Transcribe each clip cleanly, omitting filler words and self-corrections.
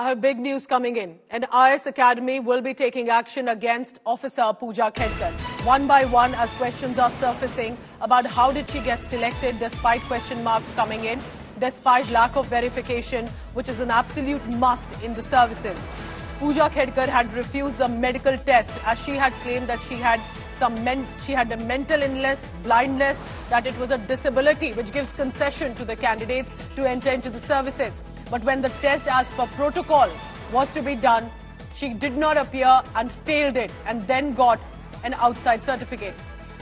I have big news coming in. An IS Academy will be taking action against Officer Pooja Khedkar. One by one, as questions are surfacing about how did she get selected despite question marks coming in, despite lack of verification, which is an absolute must in the services. Pooja Khedkar had refused the medical test as she had claimed that she had a mental illness, blindness, that it was a disability which gives concession to the candidates to enter into the services. But when the test as per protocol was to be done, she did not appear and failed it and then got an outside certificate.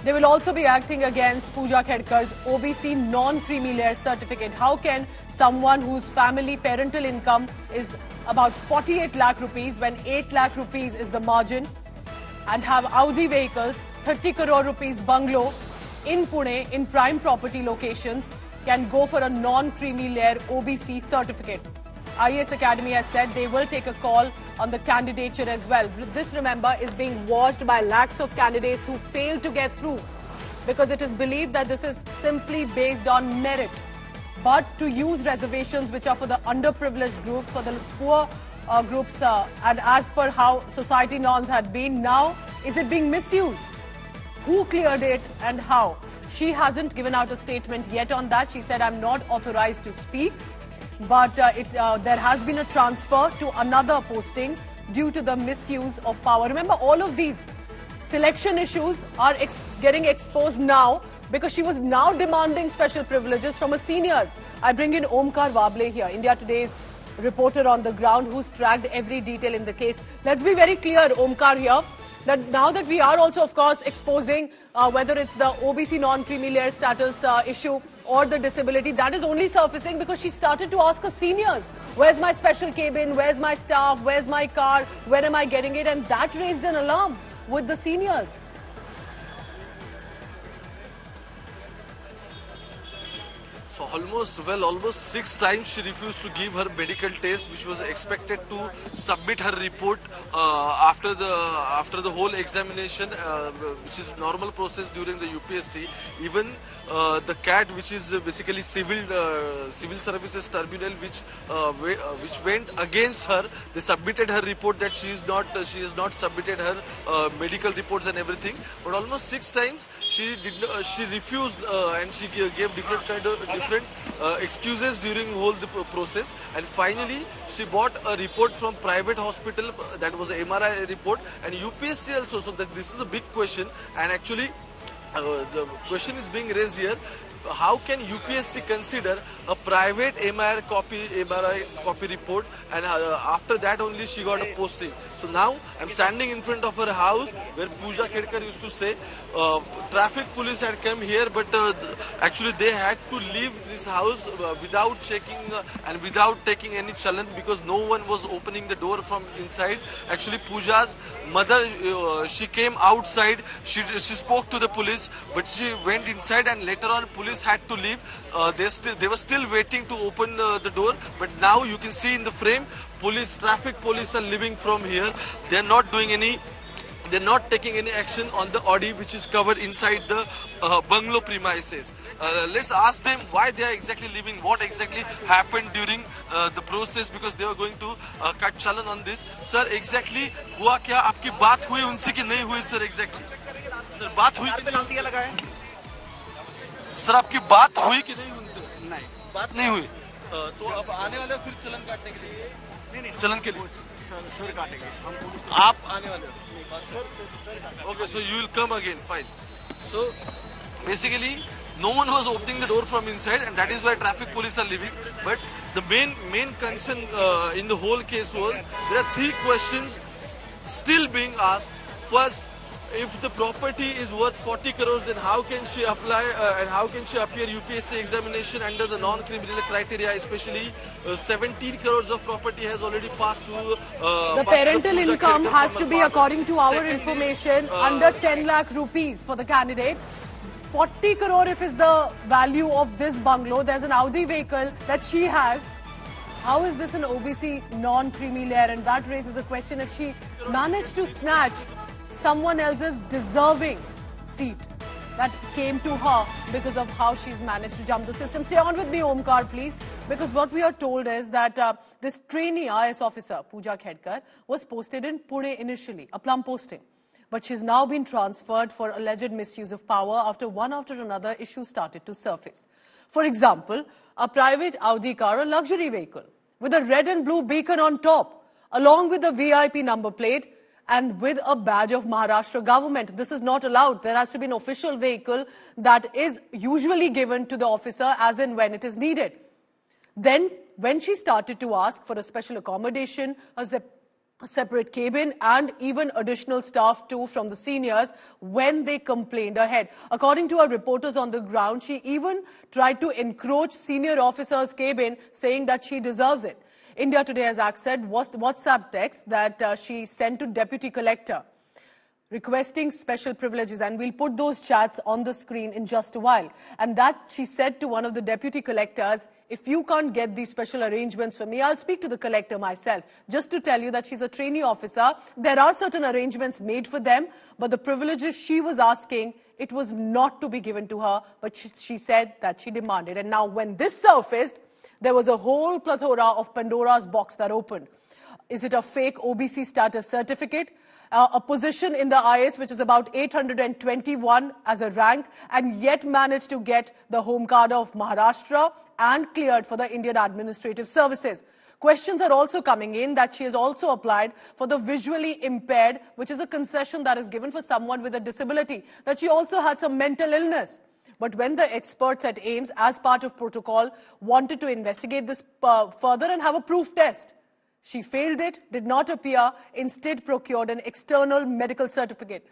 They will also be acting against Pooja Khedkar's OBC non-creamy layer certificate. How can someone whose family parental income is about 48 lakh rupees when 8 lakh rupees is the margin and have Audi vehicles, 30 crore rupees bungalow in Pune in prime property locations can go for a non-creamy layer OBC certificate? IAS Academy has said they will take a call on the candidature as well. This, remember, is being watched by lakhs of candidates who fail to get through because it is believed that this is simply based on merit. But to use reservations which are for the underprivileged groups, for the poor groups, and as per how society norms had been, now is it being misused? Who cleared it and how? She hasn't given out a statement yet on that. She said, I'm not authorized to speak. But there has been a transfer to another posting due to the misuse of power. Remember, all of these selection issues are getting exposed now because she was now demanding special privileges from her seniors. I bring in Omkar Wable here, India Today's reporter on the ground who's tracked every detail in the case. Let's be very clear, Omkar, here, that now that we are also, of course, exposing whether it's the OBC non-creamy layer status issue or the disability, that is only surfacing because she started to ask her seniors, where's my special cabin, where's my staff, where's my car, where am I getting it? And that raised an alarm with the seniors. So almost 6 times she refused to give her medical test, which was expected to submit her report after the whole examination, which is normal process during the UPSC. Even the CAT, which is basically civil services tribunal, which went against her, they submitted her report that she has not submitted her medical reports and everything. But almost 6 times she refused and she gave different excuses during the process, and finally she bought a report from private hospital that was an MRI report, and UPSC also. So this is a big question, and actually the question is being raised here. How can UPSC consider a private MRI copy report, and after that only she got a posting? So now I'm standing in front of her house where Pooja Khedkar used to say traffic police had come here, but actually they had to leave this house without checking and without taking any challan because no one was opening the door from inside. Actually Pooja's mother, she came outside, she spoke to the police, but she went inside and later on police had to leave. They were still waiting to open the door, but now you can see in the frame, traffic police are leaving from here. They're not taking any action on the Audi which is covered inside the bungalow premises. Let's ask them why they are exactly leaving, what exactly happened during the process, because they were going to cut challan on this. Sir, exactly हुआ क्या? आपकी बात हुई उनसे कि नहीं हुई sir? Exactly. Sir, बात हुई कि नहीं? सर, आपकी बात हुई कि नहीं उनसे? नहीं, बात नहीं हुई। तो अब आने वाले फिर चलन काटने के लिए? नहीं, चलन के लिए सर काटेंगे हम। आप आने वाले हो? Okay, so you will come again. Fine. So basically, no one was opening the door from inside, and that is why traffic police are leaving. But the main concern in the whole case was there are 3 questions still being asked. First, if the property is worth 40 crores, then how can she apply and how can she appear UPSC examination under the non-criminal criteria? Especially 17 crores of property has already passed to the parental income has to be, according to our information, under 10 lakh rupees for the candidate. 40 crore if is the value of this bungalow. There's an Audi vehicle that she has. How is this an OBC non-creamy layer? And that raises a question. If she managed to snatch someone else's deserving seat, that came to her because of how she's managed to jump the system. Stay on with me, Omkar, please, because what we are told is that this trainee IS officer, Pooja Khedkar, was posted in Pune initially, a plum posting. But she's now been transferred for alleged misuse of power after one after another issues started to surface. For example, a private Audi car, a luxury vehicle, with a red and blue beacon on top, along with a VIP number plate and with a badge of Maharashtra government. This is not allowed. There has to be an official vehicle that is usually given to the officer as and when it is needed. Then, when she started to ask for a special accommodation, a separate cabin and even additional staff too from the seniors when they complained ahead. According to our reporters on the ground, she even tried to encroach senior officers' cabin, saying that she deserves it. India Today has accessed WhatsApp text that she sent to Deputy Collector requesting special privileges, and we'll put those chats on the screen in just a while. And that she said to one of the deputy collectors, if you can't get these special arrangements for me, I'll speak to the collector myself. Just to tell you that she's a trainee officer, there are certain arrangements made for them, but the privileges she was asking, it was not to be given to her, but she said that she demanded. And now when this surfaced, there was a whole plethora of Pandora's box that opened. Is it a fake OBC status certificate? A position in the IS which is about 821 as a rank, and yet managed to get the home card of Maharashtra and cleared for the Indian Administrative Services. Questions are also coming in that she has also applied for the visually impaired, which is a concession that is given for someone with a disability, that she also had some mental illness. But when the experts at AIIMS, as part of protocol, wanted to investigate this further and have a proof test, she failed it, did not appear, instead procured an external medical certificate.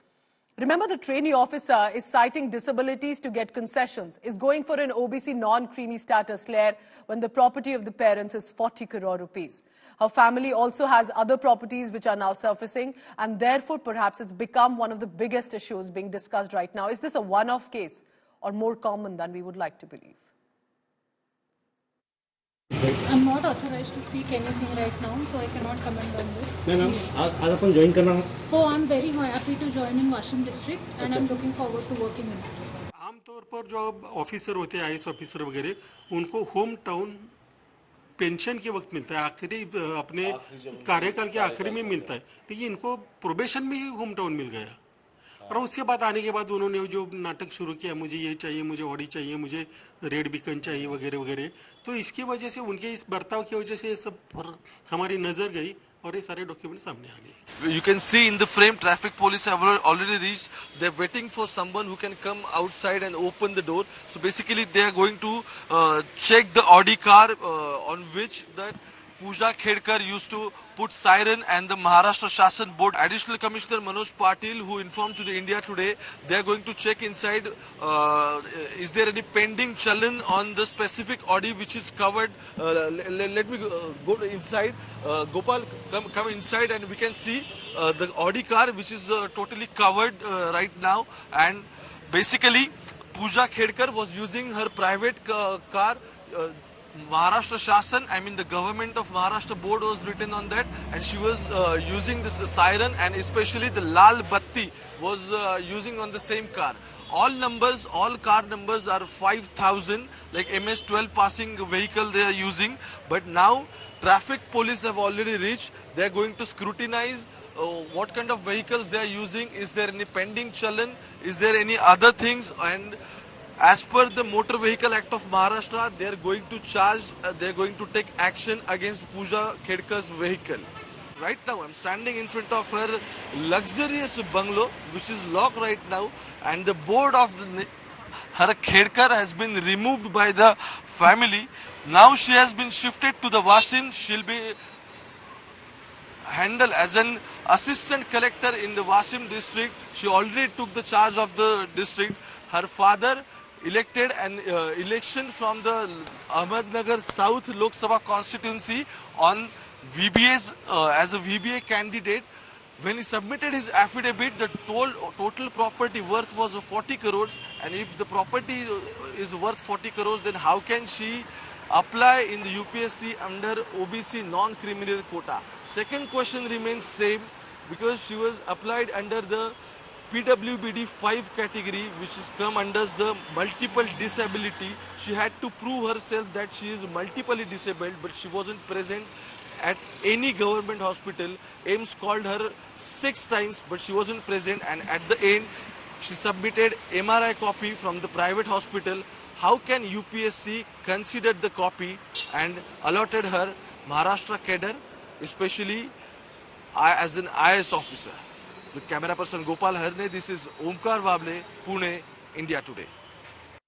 Remember, the trainee officer is citing disabilities to get concessions, is going for an OBC non-creamy status layer when the property of the parents is 40 crore rupees. Her family also has other properties which are now surfacing, and therefore perhaps it's become one of the biggest issues being discussed right now. Is this a one-off case or more common than we would like to believe? I'm not authorized to speak anything right now, so I cannot comment on this. Ma'am आज अपन join करना है. Oh, I'm very happy to join in Washim district, and I'm looking forward to working in it. आमतौर पर जो officer होते हैं IAS officer वगैरह उनको होम टाउन पेंशन के वक्त मिलता है, आखिरी अपने कार्यकाल के आखिरी में मिलता है, लेकिन इनको प्रोबेशन में ही होम टाउन मिल गया. और उसके बाद आने के बाद उन्होंने जो नाटक शुरू किया, मुझे ये चाहिए, मुझे ऑडी चाहिए, मुझे रेड बीकन चाहिए वगैरह वगैरह, तो इसकी वजह से उनके इस बर्ताव की वजह से ये सब हमारी नज़र गई और ये सारे डॉक्यूमेंट सामने आ गए. You can see in the frame, traffic police have already reached. They're waiting for someone who can come outside and open the door. So basically, they are going to check the Audi car on which that Pooja Khedkar used to put siren, and the Maharashtra Shasan Board Additional Commissioner Manoj Patil, who informed to the India Today, they are going to check inside. Is there any pending challan on the specific Audi which is covered? Let me go inside. Gopal, come inside, and we can see the Audi car which is totally covered right now. And basically, Pooja Khedkar was using her private car. Maharashtra Shasan, I mean the government of Maharashtra board was written on that, and she was using this siren, and especially the Lal Batti was using on the same car. All numbers, all car numbers are 5,000, like MS-12 passing vehicle they are using. But now traffic police have already reached. They are going to scrutinize what kind of vehicles they are using. Is there any pending challan? Is there any other things? And as per the Motor Vehicle Act of Maharashtra, they are going to charge, they are going to take action against Pooja Khedkar's vehicle. Right now, I'm standing in front of her luxurious bungalow, which is locked right now, and the board of her Khedkar has been removed by the family. Now she has been shifted to the Washim. She'll be handled as an assistant collector in the Washim district. She already took the charge of the district. Her father elected an election from the Ahmednagar South Lok Sabha constituency on VBA's as a VBA candidate. When he submitted his affidavit, the total property worth was 40 crores, and if the property is worth 40 crores, then how can she apply in the UPSC under OBC non-criminal quota? Second question remains same, because she was applied under the PWBD 5 category, which is come under the multiple disability. She had to prove herself that she is multiply disabled, but she wasn't present at any government hospital. AIIMS called her 6 times, but she wasn't present, and at the end she submitted MRI copy from the private hospital. How can UPSC consider the copy and allotted her Maharashtra cadre, especially as an IAS officer? With camera person Gopal Harne, this is Omkar Vable, Pune, India Today.